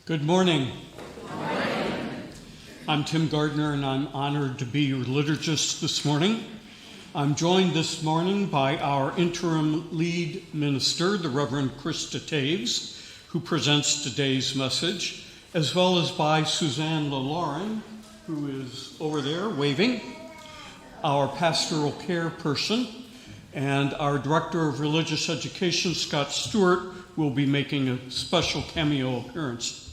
Good morning. Good morning. I'm Tim Gardner, and I'm honored to be your liturgist this morning. I'm joined this morning by our interim lead minister, the Reverend Krista Taves, who presents today's message, as well as by Suzanne LaLauren, who is over there waving, our pastoral care person, and our Director of Religious Education, Scott Stewart, will be making a special cameo appearance.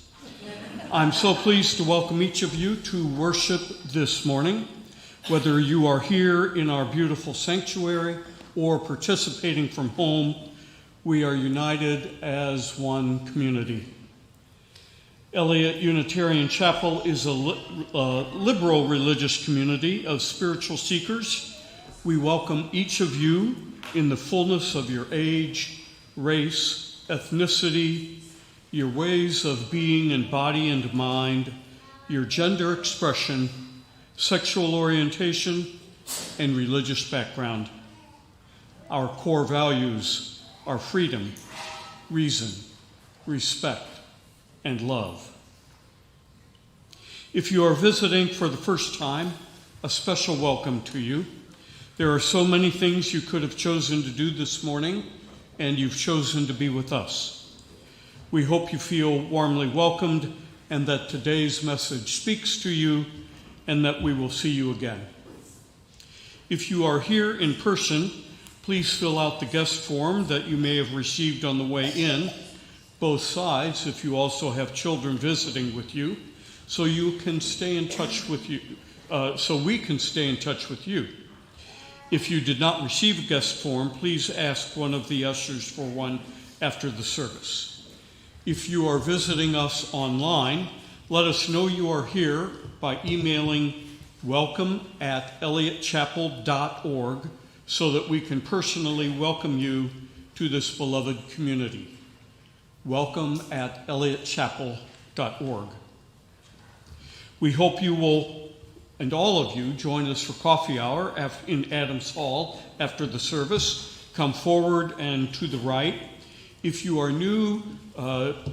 I'm so pleased to welcome each of you to worship this morning, whether you are here in our beautiful sanctuary or participating from home. We are united as one community. Eliot Unitarian Chapel is a liberal religious community of spiritual seekers. We welcome each of you in the fullness of your age, race, ethnicity, your ways of being in body and mind, your gender expression, sexual orientation, and religious background. Our core values are freedom, reason, respect, and love. If you are visiting for the first time, a special welcome to you. There are so many things you could have chosen to do this morning, and you've chosen to be with us. We hope you feel warmly welcomed and that today's message speaks to you and that we will see you again. If you are here in person, please fill out the guest form that you may have received on the way in, both sides if you also have children visiting with you, so you can stay in touch with you, so we can stay in touch with you. If you did not receive a guest form, please ask one of the ushers for one after the service. If you are visiting us online, let us know you are here by emailing welcome@eliotchapel.org so that we can personally welcome you to this beloved community. Welcome@eliotchapel.org. We hope you will, and all of you, join us for coffee hour in Adams Hall after the service. Come forward and to the right. If you are new,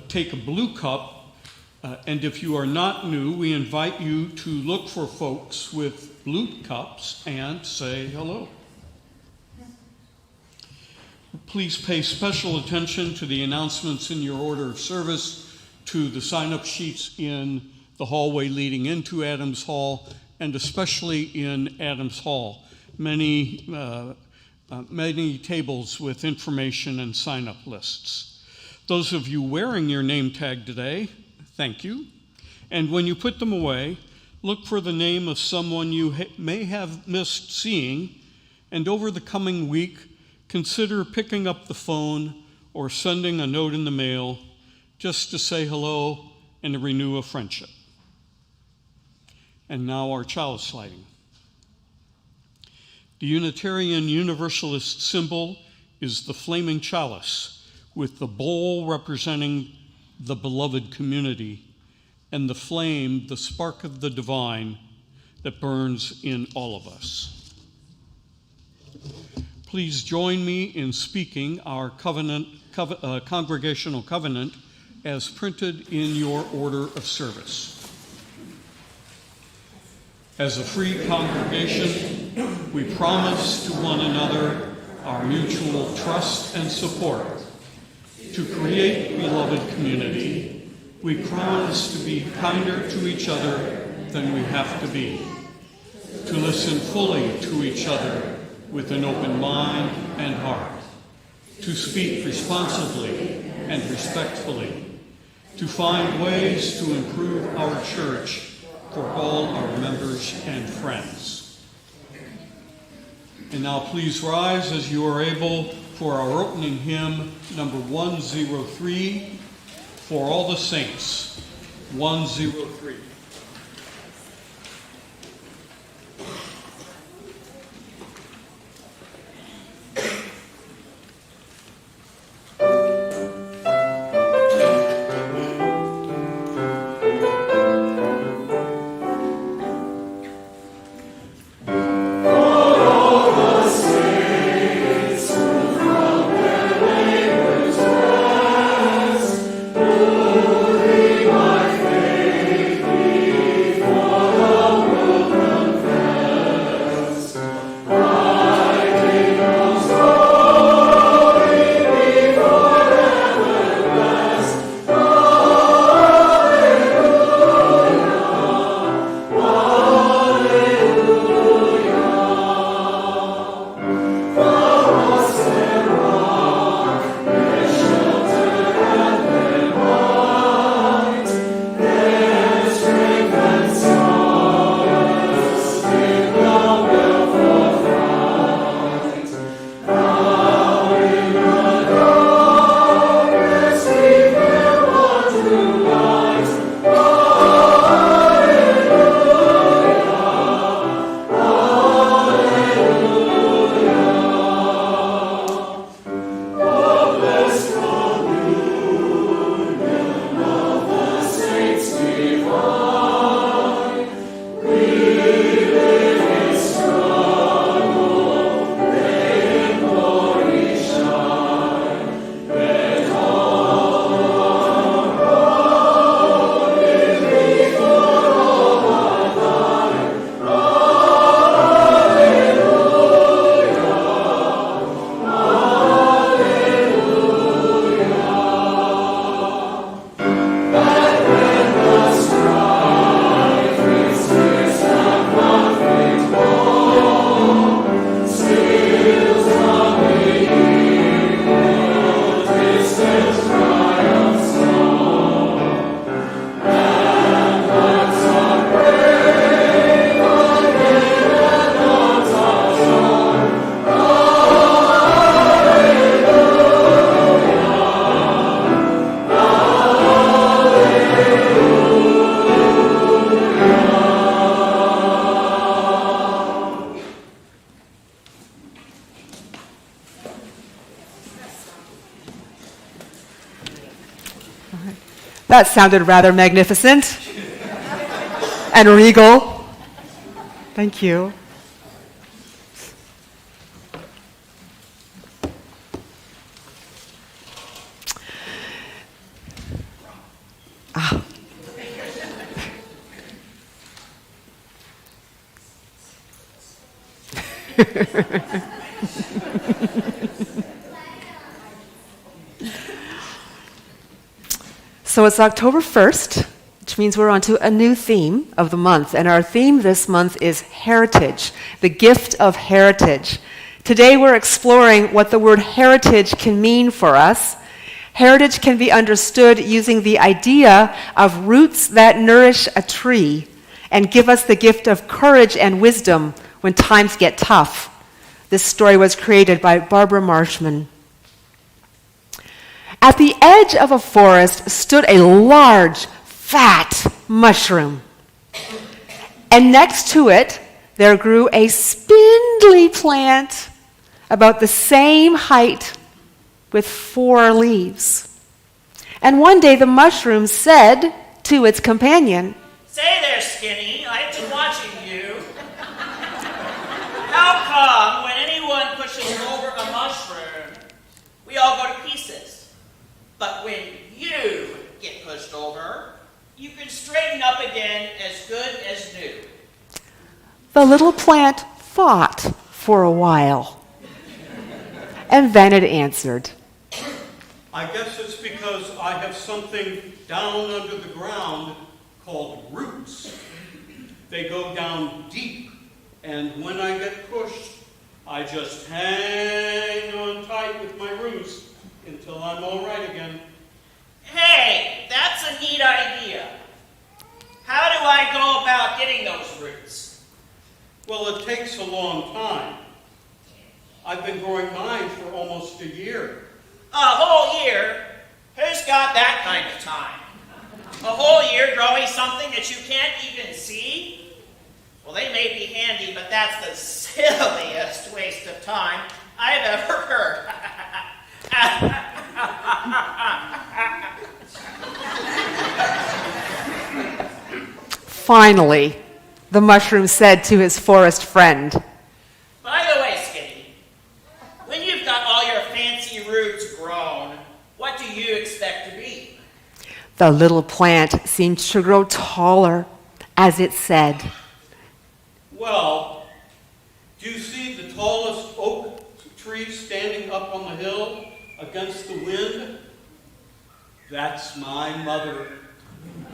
take a blue cup, and if you are not new, we invite you to look for folks with blue cups and say hello. Please pay special attention to the announcements in your order of service, to the sign-up sheets in the hallway leading into Adams Hall, and especially in Adams Hall. Many tables with information and sign-up lists. Those of you wearing your name tag today, thank you. And when you put them away, look for the name of someone you may have missed seeing, and over the coming week, consider picking up the phone or sending a note in the mail just to say hello and to renew a friendship. And now our chalice lighting. The Unitarian Universalist symbol is the flaming chalice, with the bowl representing the beloved community, and the flame, the spark of the divine that burns in all of us. Please join me in speaking our congregational covenant as printed in your order of service. As a free congregation, we promise to one another our mutual trust and support. To create beloved community, we promise to be kinder to each other than we have to be. To listen fully to each other with an open mind and heart. To speak responsibly and respectfully. To find ways to improve our church for all our members and friends. And now please rise as you are able for our opening hymn, number 103, For All the Saints, 103. That sounded rather magnificent and regal. Thank you. So it's October 1st, which means we're on to a new theme of the month. And our theme this month is heritage, the gift of heritage. Today we're exploring what the word heritage can mean for us. Heritage can be understood using the idea of roots that nourish a tree and give us the gift of courage and wisdom when times get tough. This story was created by Barbara Marshman. At the edge of a forest stood a large, fat mushroom. And next to it, there grew a spindly plant about the same height with 4 leaves. And one day the mushroom said to its companion, "Say there, Skinny, I've been watching you. How come when anyone pushes over a mushroom, we all go to pieces? But when you get pushed over, you can straighten up again as good as new." The little plant thought for a while. And then it answered, I guess it's because I have something down under the ground called roots. They go down deep, and when I get pushed, I just hang on tight with my roots until I'm all right again. Hey, that's a neat idea. How do I go about getting those roots? Well, it takes a long time. I've been growing mine for almost a year. A whole year? Who's got that kind of time? A whole year growing something that you can't even see? Well, they may be handy, but that's the silliest waste of time I've ever heard. Finally, the mushroom said to his forest friend, By the way, Skinny, when you've got all your fancy roots grown, what do you expect to be? The little plant seemed to grow taller as it said, Well, do you see the tallest oak tree standing up on the hill against the wind? That's my mother.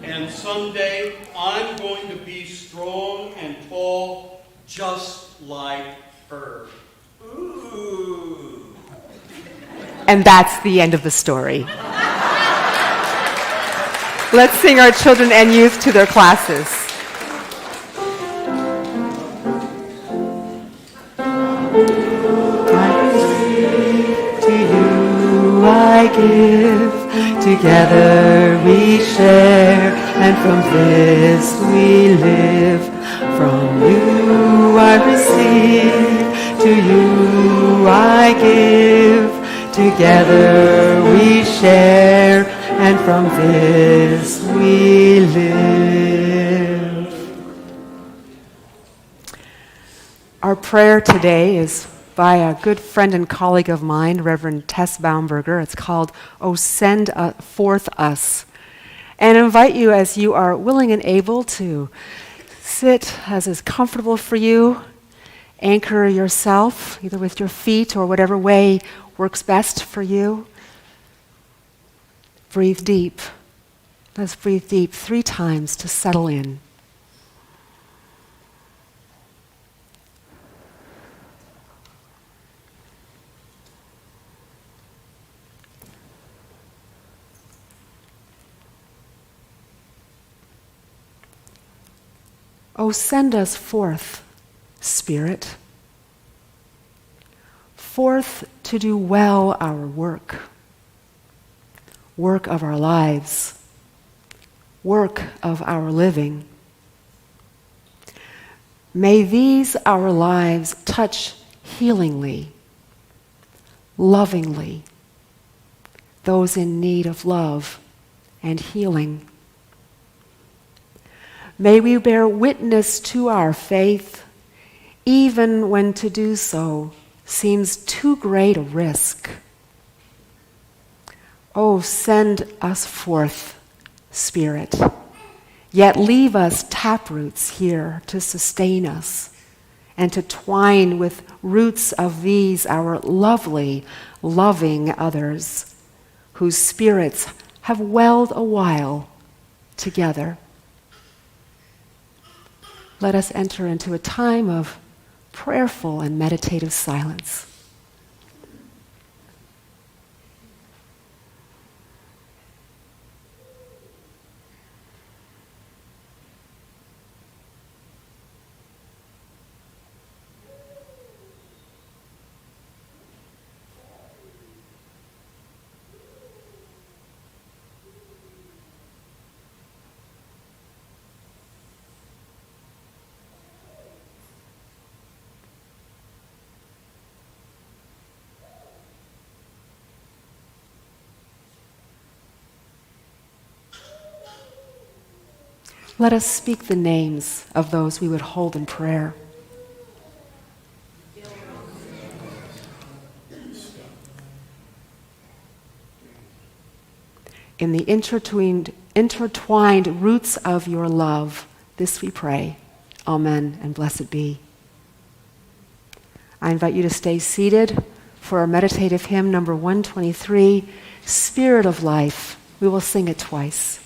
And someday I'm going to be strong and tall just like her. Ooh. and that's the end of the story. Let's sing our children and youth to their classes. To you I give, together we share, and from this we live. From you I receive, to you I give, together we share, and from this we live. Our prayer today is by a good friend and colleague of mine, Reverend Tess Baumberger. It's called, "O Send Forth Us." And I invite you, as you are willing and able, to sit as is comfortable for you, anchor yourself, either with your feet or whatever way works best for you. Breathe deep. Let's breathe deep 3 times to settle in. Oh, send us forth, Spirit, forth to do well our work of our lives, work of our living. May these our lives touch healingly, lovingly, those in need of love and healing. May we bear witness to our faith, even when to do so seems too great a risk. Oh, send us forth, Spirit, yet leave us taproots here to sustain us and to twine with roots of these our lovely, loving others, whose spirits have welled a while together. Let us enter into a time of prayerful and meditative silence. Let us speak the names of those we would hold in prayer. In the intertwined roots of your love, this we pray. Amen, and blessed be. I invite you to stay seated for our meditative hymn number 123, Spirit of Life. We will sing it twice.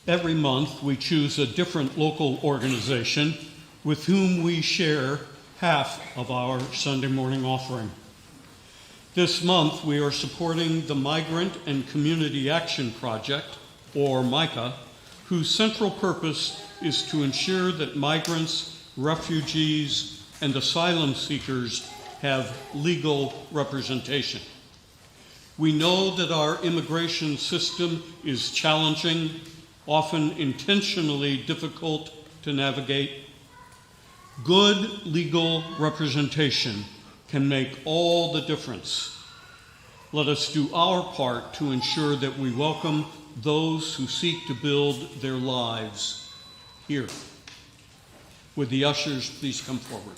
Every month, we choose a different local organization with whom we share half of our Sunday morning offering. This month, we are supporting the Migrant and Community Action Project, or MICA, whose central purpose is to ensure that migrants, refugees, and asylum seekers have legal representation. We know that our immigration system is challenging, often intentionally difficult to navigate. Good legal representation can make all the difference. Let us do our part to ensure that we welcome those who seek to build their lives here. Would the ushers please come forward?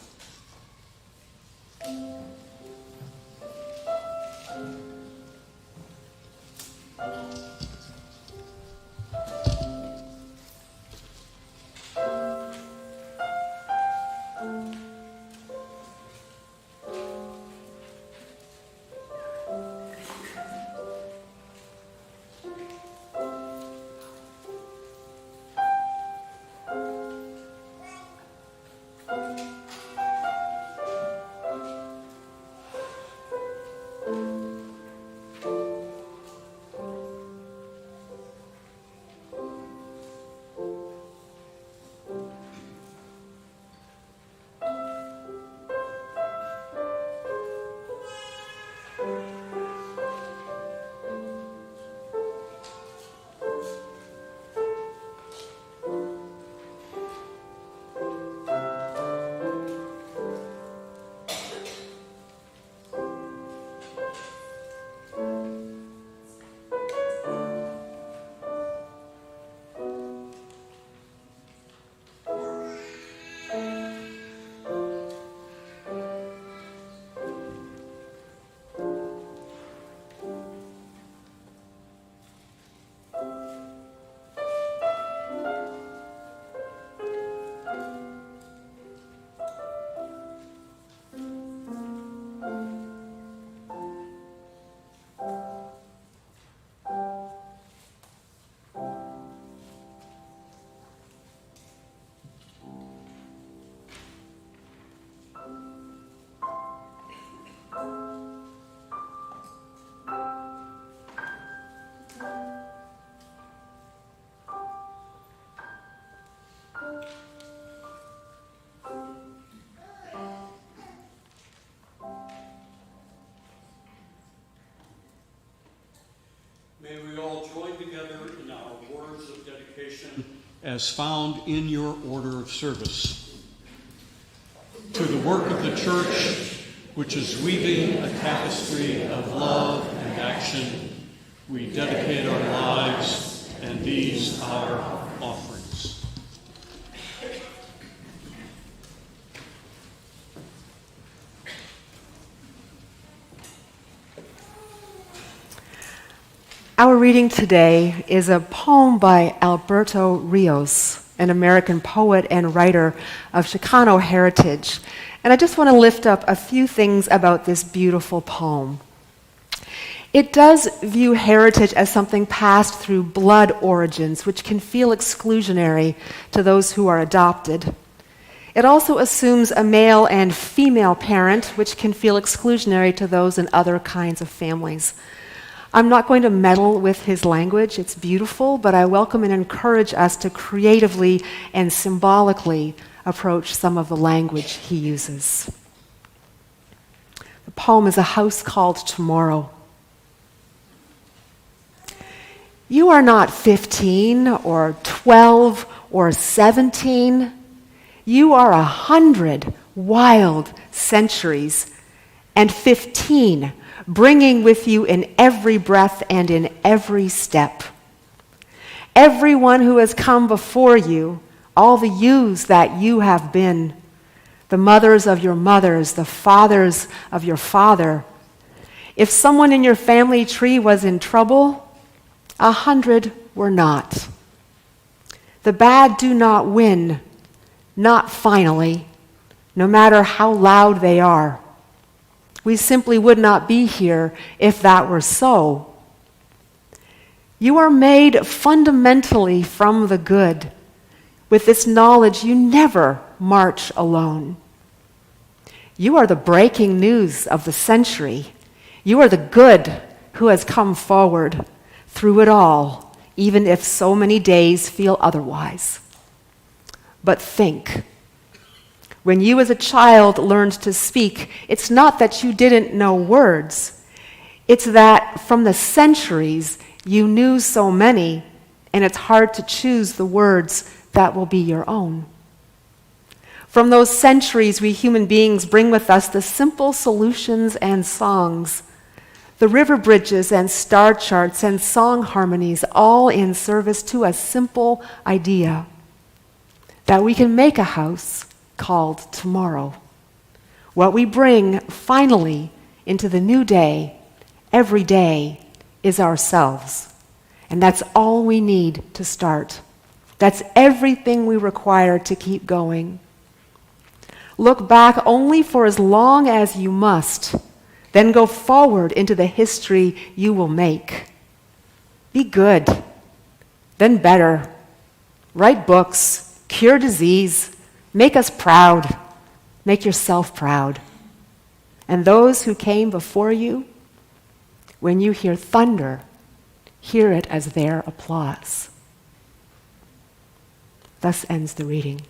congregation as found in your order of service. To the work of the church, which is weaving a tapestry of love and action, we dedicate our lives and these our offerings. Our reading today is a poem by Alberto Rios, an American poet and writer of Chicano heritage. And I just want to lift up a few things about this beautiful poem. It does view heritage as something passed through blood origins, which can feel exclusionary to those who are adopted. It also assumes a male and female parent, which can feel exclusionary to those in other kinds of families. I'm not going to meddle with his language, it's beautiful, but I welcome and encourage us to creatively and symbolically approach some of the language he uses. The poem is A House Called Tomorrow. You are not 15 or 12 or 17. You are 100 wild centuries and 15 bringing with you in every breath and in every step. Everyone who has come before you, all the yous that you have been, the mothers of your mothers, the fathers of your father. If someone in your family tree was in trouble, 100 were not. The bad do not win, not finally, no matter how loud they are. We simply would not be here if that were so. You are made fundamentally from the good. With this knowledge, you never march alone. You are the breaking news of the century. You are the good who has come forward through it all, even if so many days feel otherwise. But think. When you as a child learned to speak, it's not that you didn't know words. It's that from the centuries, you knew so many, and it's hard to choose the words that will be your own. From those centuries, we human beings bring with us the simple solutions and songs, the river bridges and star charts and song harmonies, all in service to a simple idea that we can make a house called tomorrow. What we bring finally into the new day, every day, is ourselves. And that's all we need to start. That's everything we require to keep going. Look back only for as long as you must, then go forward into the history you will make. Be good, then better. Write books, cure disease, make us proud. Make yourself proud. And those who came before you, when you hear thunder, hear it as their applause. Thus ends the reading.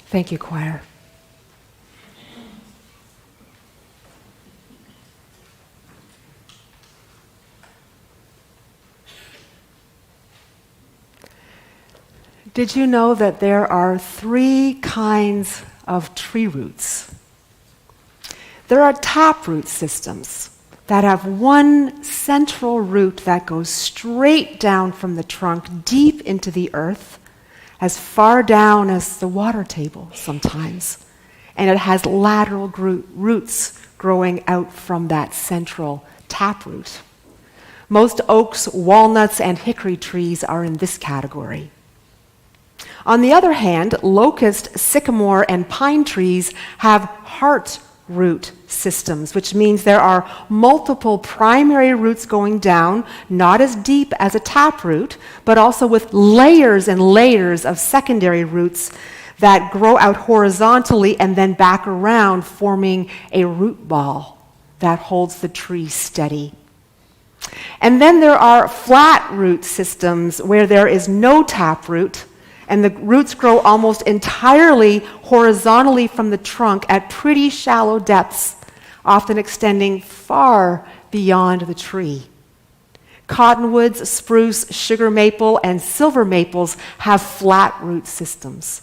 Thank you, choir. Did you know that there are 3 kinds of tree roots? There are taproot systems that have one central root that goes straight down from the trunk deep into the earth, as far down as the water table sometimes. And it has lateral roots growing out from that central taproot. Most oaks, walnuts, and hickory trees are in this category. On the other hand, locust, sycamore, and pine trees have heart root systems, which means there are multiple primary roots going down, not as deep as a taproot, but also with layers and layers of secondary roots that grow out horizontally and then back around, forming a root ball that holds the tree steady. And then there are flat root systems where there is no taproot, and the roots grow almost entirely horizontally from the trunk at pretty shallow depths, often extending far beyond the tree. Cottonwoods, spruce, sugar maple, and silver maples have flat root systems.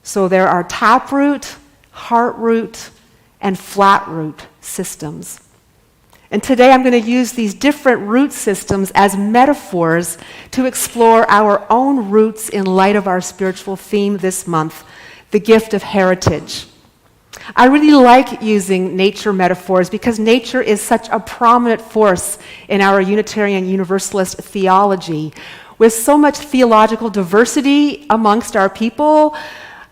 So there are taproot, heart root, and flat root systems. And today I'm going to use these different root systems as metaphors to explore our own roots in light of our spiritual theme this month, the gift of heritage. I really like using nature metaphors because nature is such a prominent force in our Unitarian Universalist theology. With so much theological diversity amongst our people,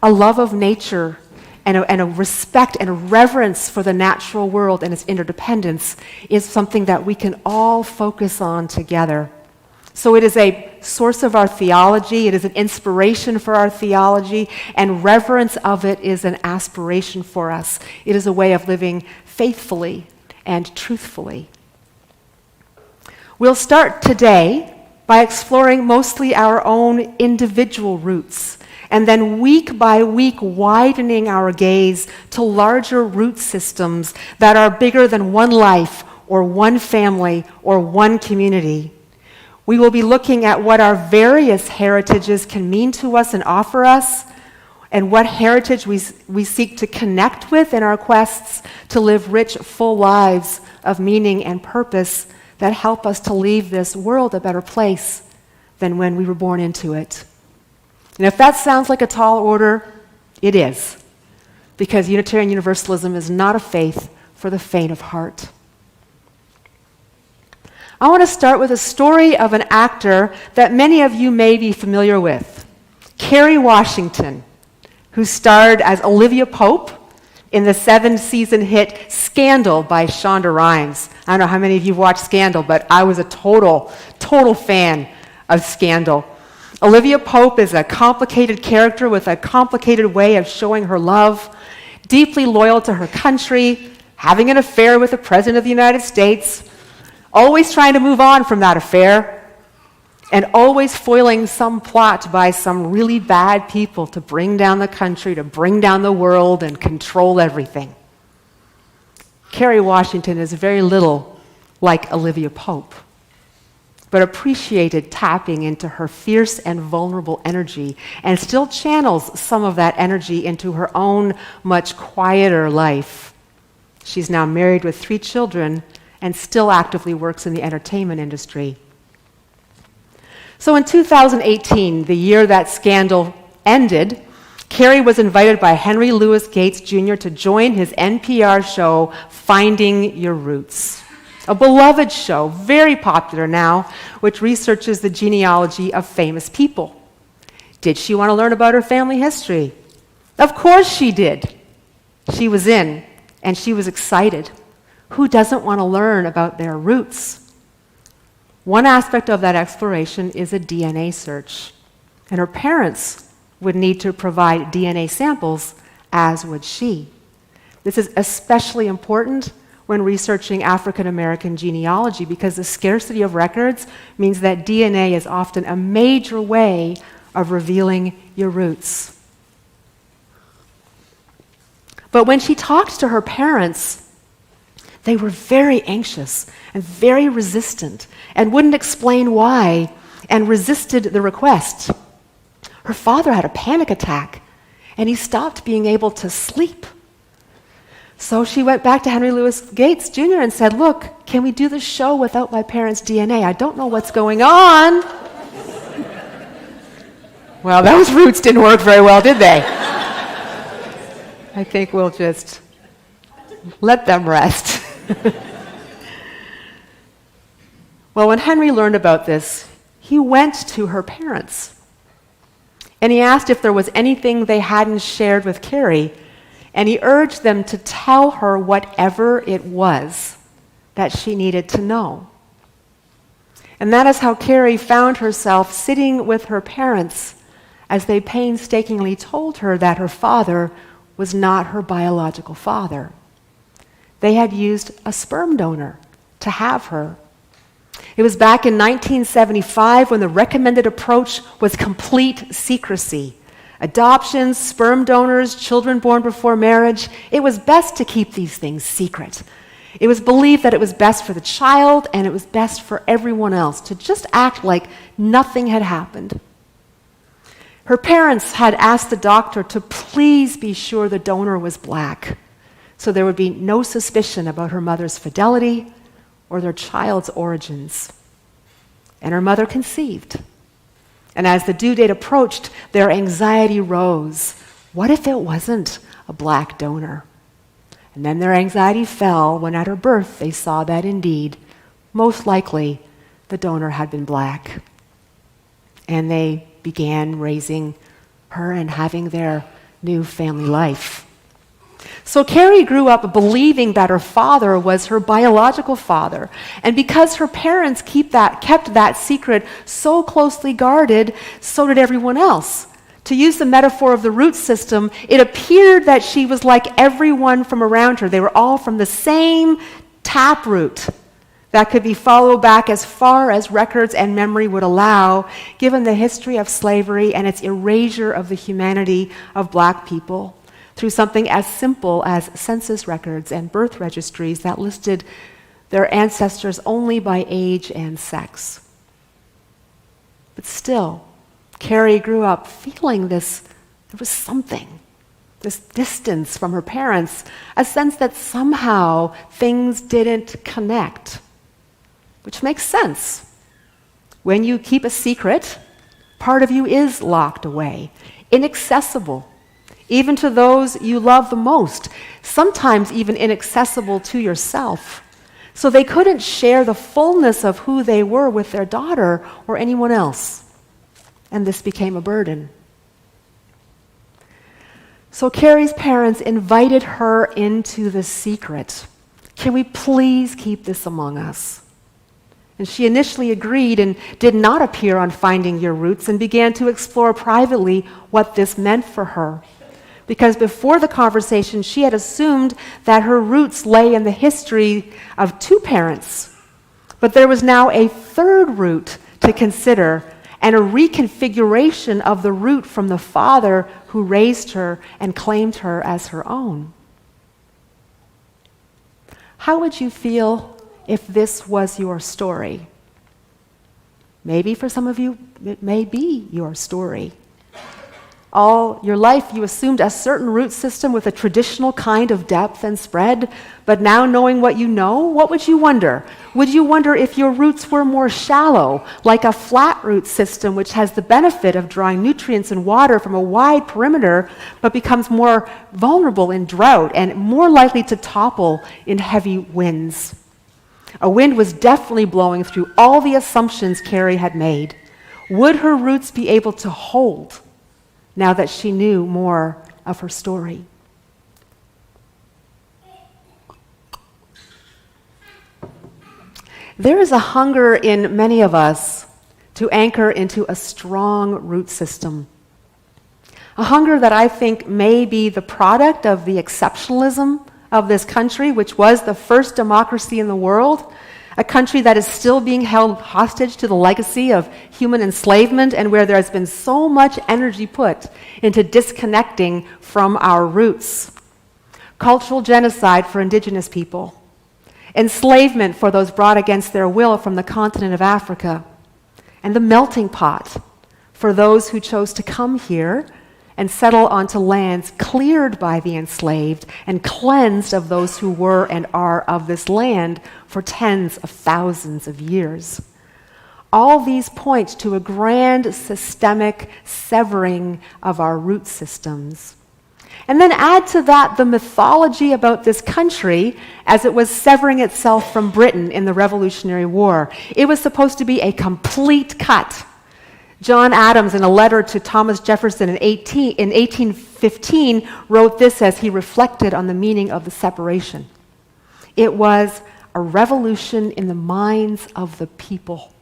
a love of nature and a respect and a reverence for the natural world and its interdependence is something that we can all focus on together. So it is a source of our theology, it is an inspiration for our theology, and reverence of it is an aspiration for us. It is a way of living faithfully and truthfully. We'll start today by exploring mostly our own individual roots, and then week by week widening our gaze to larger root systems that are bigger than one life or one family or one community. We will be looking at what our various heritages can mean to us and offer us, and what heritage we seek to connect with in our quests to live rich, full lives of meaning and purpose that help us to leave this world a better place than when we were born into it. And if that sounds like a tall order, it is, because Unitarian Universalism is not a faith for the faint of heart. I want to start with a story of an actor that many of you may be familiar with, Kerry Washington, who starred as Olivia Pope in the 7-season hit Scandal by Shonda Rhimes. I don't know how many of you watched Scandal, but I was a total fan of Scandal. Olivia Pope is a complicated character with a complicated way of showing her love, deeply loyal to her country, having an affair with the President of the United States, always trying to move on from that affair, and always foiling some plot by some really bad people to bring down the country, to bring down the world, and control everything. Kerry Washington is very little like Olivia Pope, but appreciated tapping into her fierce and vulnerable energy, and still channels some of that energy into her own much quieter life. She's now married with 3 children and still actively works in the entertainment industry. So in 2018, the year that Scandal ended, Kerry was invited by Henry Louis Gates Jr. to join his NPR show, Finding Your Roots. A beloved show, very popular now, which researches the genealogy of famous people. Did she want to learn about her family history? Of course she did. She was in, and she was excited. Who doesn't want to learn about their roots? One aspect of that exploration is a DNA search, and her parents would need to provide DNA samples, as would she. This is especially important when researching African American genealogy, because the scarcity of records means that DNA is often a major way of revealing your roots. But when she talked to her parents, they were very anxious and very resistant and wouldn't explain why and resisted the request. Her father had a panic attack and he stopped being able to sleep. So she went back to Henry Louis Gates Jr. and said, "Look, can we do the show without my parents' DNA? I don't know what's going on." Well, those roots didn't work very well, did they? I think we'll just let them rest. Well, when Henry learned about this, he went to her parents. And he asked if there was anything they hadn't shared with Carrie, and he urged them to tell her whatever it was that she needed to know. And that is how Carrie found herself sitting with her parents as they painstakingly told her that her father was not her biological father. They had used a sperm donor to have her. It was back in 1975 when the recommended approach was complete secrecy. Adoptions, sperm donors, children born before marriage, it was best to keep these things secret. It was believed that it was best for the child and it was best for everyone else to just act like nothing had happened. Her parents had asked the doctor to please be sure the donor was black, so there would be no suspicion about her mother's fidelity or their child's origins. And her mother conceived. And as the due date approached, their anxiety rose. What if it wasn't a black donor? And then their anxiety fell when at her birth they saw that indeed, most likely, the donor had been black. And they began raising her and having their new family life. So Carrie grew up believing that her father was her biological father. And because her parents kept that secret so closely guarded, so did everyone else. To use the metaphor of the root system, it appeared that she was like everyone from around her. They were all from the same taproot that could be followed back as far as records and memory would allow, given the history of slavery and its erasure of the humanity of black people through something as simple as census records and birth registries that listed their ancestors only by age and sex. But still, Carrie grew up feeling this, there was something, this distance from her parents, a sense that somehow things didn't connect, which makes sense. When you keep a secret, part of you is locked away, inaccessible, even to those you love the most, sometimes even inaccessible to yourself. So they couldn't share the fullness of who they were with their daughter or anyone else. And this became a burden. So Carrie's parents invited her into the secret. Can we please keep this among us? And she initially agreed and did not appear on Finding Your Roots and began to explore privately what this meant for her. Because before the conversation, she had assumed that her roots lay in the history of two parents. But there was now a third root to consider and a reconfiguration of the root from the father who raised her and claimed her as her own. How would you feel if this was your story? Maybe for some of you, it may be your story. All your life, you assumed a certain root system with a traditional kind of depth and spread, but now knowing what you know, what would you wonder? Would you wonder if your roots were more shallow, like a flat root system which has the benefit of drawing nutrients and water from a wide perimeter, but becomes more vulnerable in drought and more likely to topple in heavy winds? A wind was definitely blowing through all the assumptions Carrie had made. Would her roots be able to hold now that she knew more of her story? There is a hunger in many of us to anchor into a strong root system. A hunger that I think may be the product of the exceptionalism of this country, which was the first democracy in the world, a country that is still being held hostage to the legacy of human enslavement and where there has been so much energy put into disconnecting from our roots. cultural genocide for indigenous people, enslavement for those brought against their will from the continent of Africa, and the melting pot for those who chose to come here and settle onto lands cleared by the enslaved and cleansed of those who were and are of this land for tens of thousands of years. All these point to a grand systemic severing of our root systems. And then add to that the mythology about this country as it was severing itself from Britain in the Revolutionary War. It was supposed to be a complete cut. John Adams, in a letter to Thomas Jefferson in 1815, wrote this as he reflected on the meaning of the separation. It was a revolution in the minds of the people,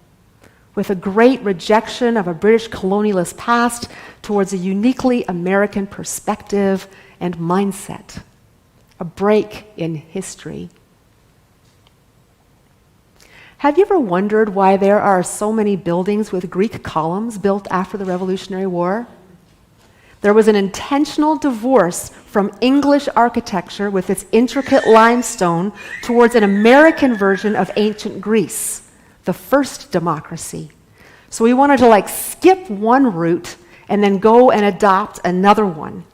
with a great rejection of a British colonialist past towards a uniquely American perspective and mindset, a break in history. Have you ever wondered why there are so many buildings with Greek columns built after the Revolutionary War? There was an intentional divorce from English architecture with its intricate limestone towards an American version of ancient Greece, the first democracy. So we wanted to skip one route and then go and adopt another one.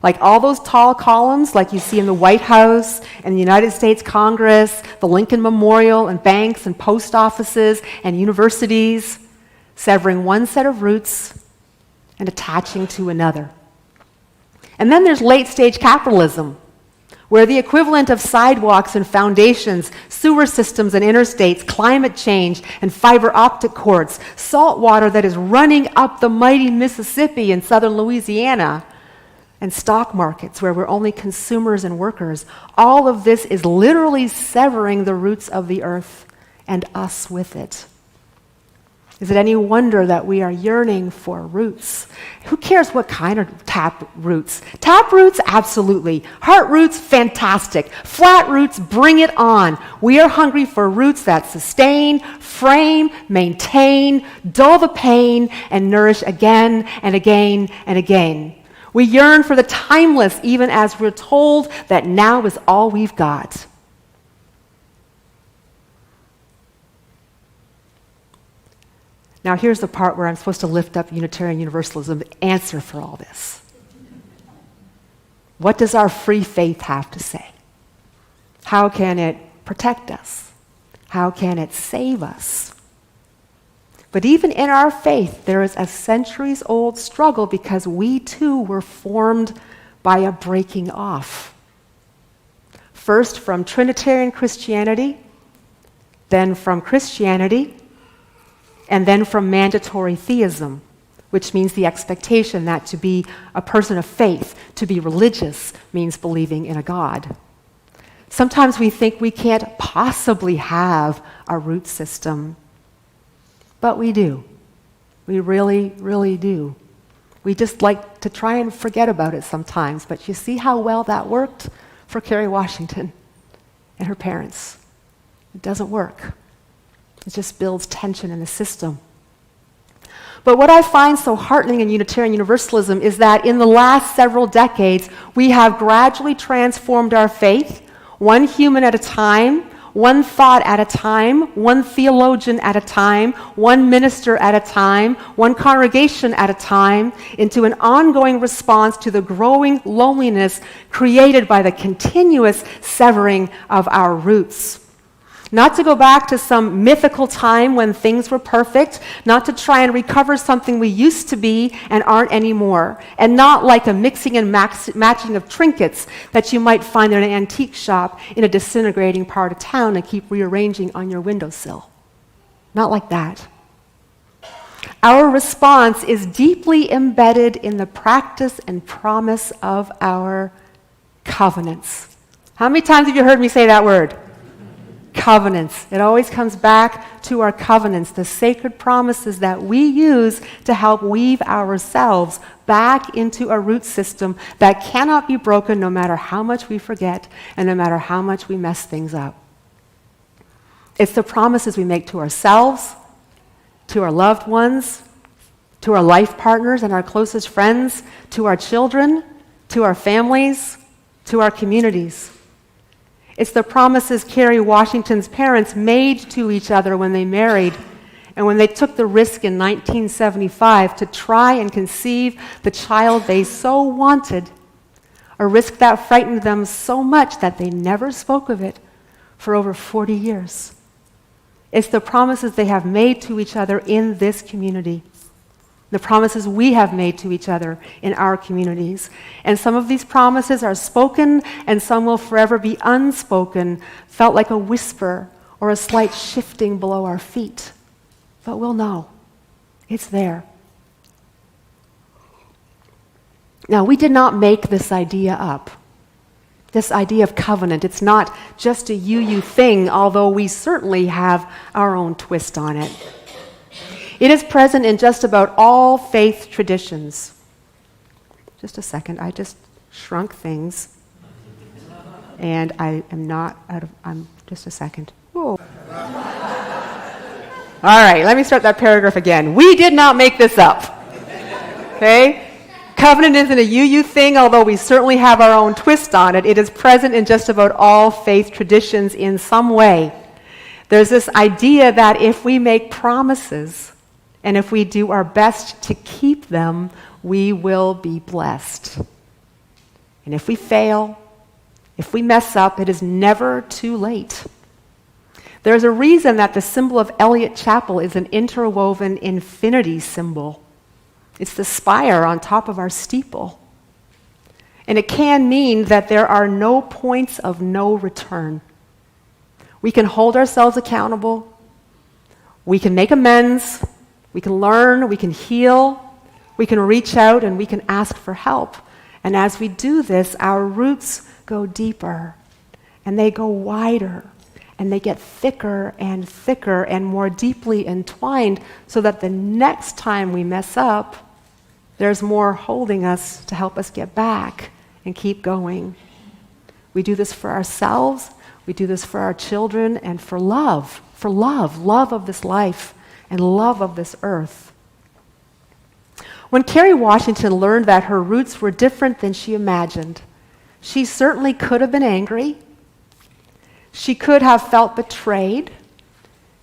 Like all those tall columns like you see in the White House and the United States Congress, the Lincoln Memorial and banks and post offices and universities, severing one set of roots and attaching to another. And then there's late-stage capitalism, where the equivalent of sidewalks and foundations, sewer systems and interstates, climate change and fiber optic cords, salt water that is running up the mighty Mississippi in southern Louisiana, and stock markets where we're only consumers and workers, all of this is literally severing the roots of the earth and us with it. Is it any wonder that we are yearning for roots? Who cares what kind of tap roots? Tap roots, absolutely. Heart roots, fantastic. Flat roots, bring it on. We are hungry for roots that sustain, frame, maintain, dull the pain, and nourish again and again and again. We yearn for the timeless, even as we're told that now is all we've got. Now, here's the part where I'm supposed to lift up Unitarian Universalism, the answer for all this. What does our free faith have to say? How can it protect us? How can it save us? But even in our faith, there is a centuries-old struggle because we too were formed by a breaking off. First from Trinitarian Christianity, then from Christianity, and then from mandatory theism, which means the expectation that to be a person of faith, to be religious, means believing in a God. Sometimes we think we can't possibly have a root system, but we do. We really, really do. We just like to try and forget about it sometimes, but you see how well that worked for Kerry Washington and her parents. It doesn't work. It just builds tension in the system. But what I find so heartening in Unitarian Universalism is that in the last several decades, we have gradually transformed our faith, one human at a time, one thought at a time, one theologian at a time, one minister at a time, one congregation at a time, into an ongoing response to the growing loneliness created by the continuous severing of our roots. Not to go back to some mythical time when things were perfect, not to try and recover something we used to be and aren't anymore, and not like a mixing and matching of trinkets that you might find in an antique shop in a disintegrating part of town and keep rearranging on your windowsill. Not like that. Our response is deeply embedded in the practice and promise of our covenants. How many times have you heard me say that word? Covenants. It always comes back to our covenants, the sacred promises that we use to help weave ourselves back into a root system that cannot be broken no matter how much we forget and no matter how much we mess things up. It's the promises we make to ourselves, to our loved ones, to our life partners and our closest friends, to our children, to our families, to our communities. It's the promises Kerry Washington's parents made to each other when they married and when they took the risk in 1975 to try and conceive the child they so wanted, a risk that frightened them so much that they never spoke of it for over 40 years. It's the promises they have made to each other in this community, the promises we have made to each other in our communities. And some of these promises are spoken, and some will forever be unspoken, felt like a whisper or a slight shifting below our feet. But we'll know. It's there. Now, we did not make this idea up. This idea of covenant, it's not just a you thing, although we certainly have our own twist on it. It is present in just about all faith traditions. Just a second, I just shrunk things. And I am not out of, just a second. Whoa. All right, let me start that paragraph again. We did not make this up. Okay? Covenant isn't a you thing, although we certainly have our own twist on it. It is present in just about all faith traditions in some way. There's this idea that if we make promises and if we do our best to keep them, we will be blessed. And if we fail, if we mess up, it is never too late. There's a reason that the symbol of Eliot Chapel is an interwoven infinity symbol. It's the spire on top of our steeple. And it can mean that there are no points of no return. We can hold ourselves accountable. We can make amends. We can learn. We can heal. We can reach out and we can ask for help. And as we do this, our roots go deeper and they go wider and they get thicker and more deeply entwined so that the next time we mess up, there's more holding us to help us get back and keep going. We do this for ourselves, we do this for our children, and for love of this life and love of this earth. When Kerry Washington learned that her roots were different than she imagined, she certainly could have been angry. She could have felt betrayed.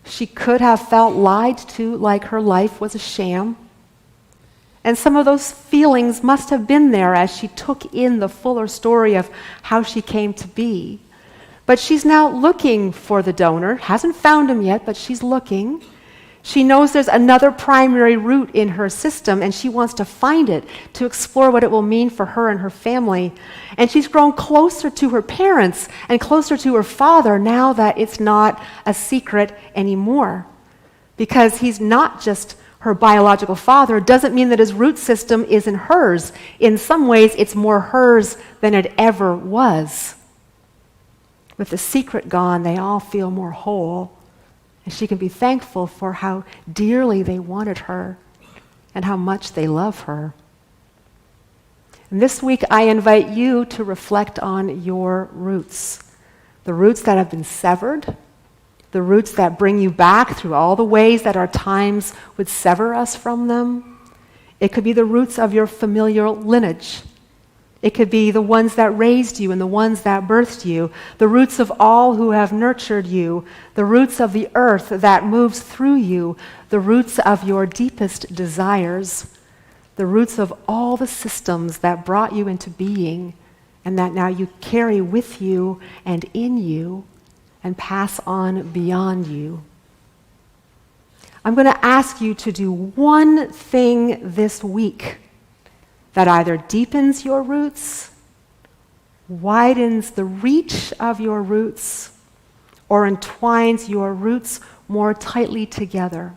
She could have felt lied to, like her life was a sham. And some of those feelings must have been there as she took in the fuller story of how she came to be. But she's now looking for the donor, hasn't found him yet, but she's looking. She knows there's another primary root in her system, and she wants to find it, to explore what it will mean for her and her family. And she's grown closer to her parents and closer to her father now that it's not a secret anymore. Because he's not just her biological father, doesn't mean that his root system isn't hers. In some ways, it's more hers than it ever was. With the secret gone, they all feel more whole. And she can be thankful for how dearly they wanted her and how much they love her. And this week, I invite you to reflect on your roots. The roots that have been severed, the roots that bring you back through all the ways that our times would sever us from them. It could be the roots of your familial lineage. It could be the ones that raised you and the ones that birthed you, the roots of all who have nurtured you, the roots of the earth that moves through you, the roots of your deepest desires, the roots of all the systems that brought you into being and that now you carry with you and in you and pass on beyond you. I'm going to ask you to do one thing this week that either deepens your roots, widens the reach of your roots, or entwines your roots more tightly together.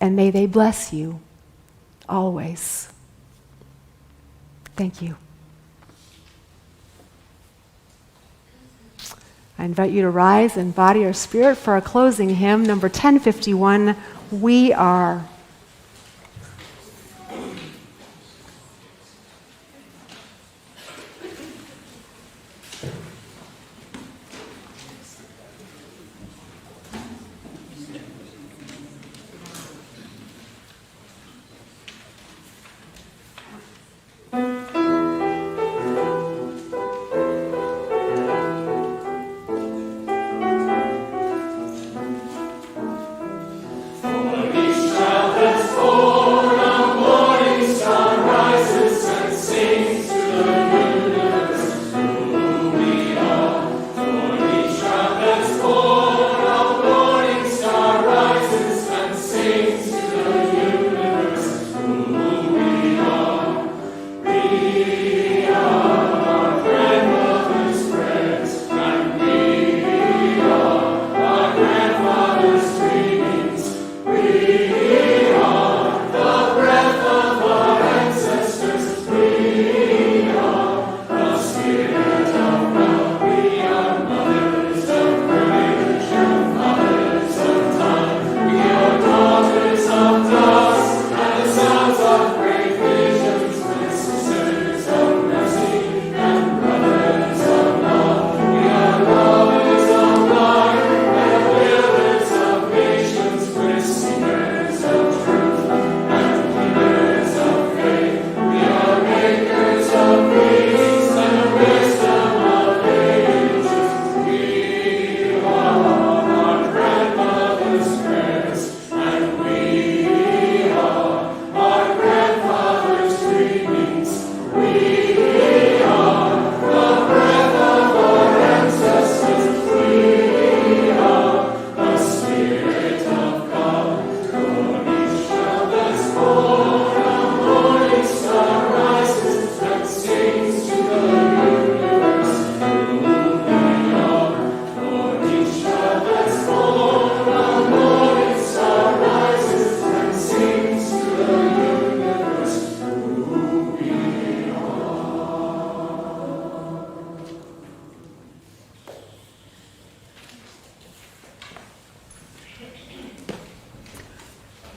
And may they bless you always. Thank you. I invite you to rise in body or spirit for our closing hymn, number 1051, We Are.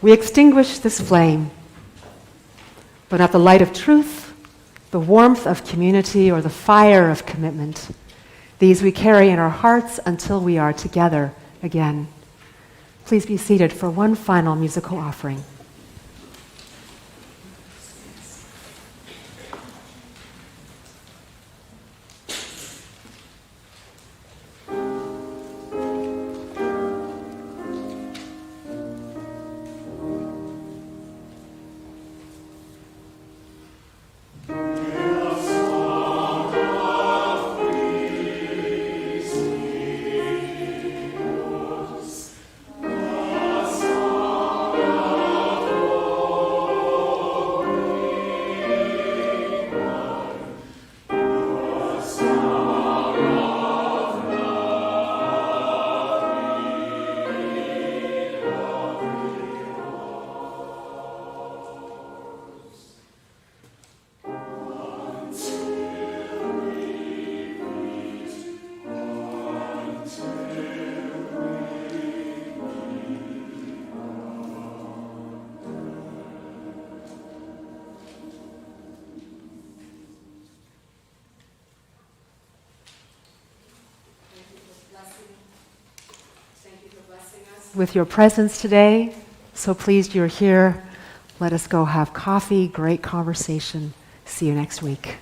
we extinguish this flame, but not the light of truth, the warmth of community, or the fire of commitment. These we carry in our hearts until we are together again. Please be seated for one final musical offering. With your presence today. So pleased you're here. Let us go have coffee, great conversation. See you next week.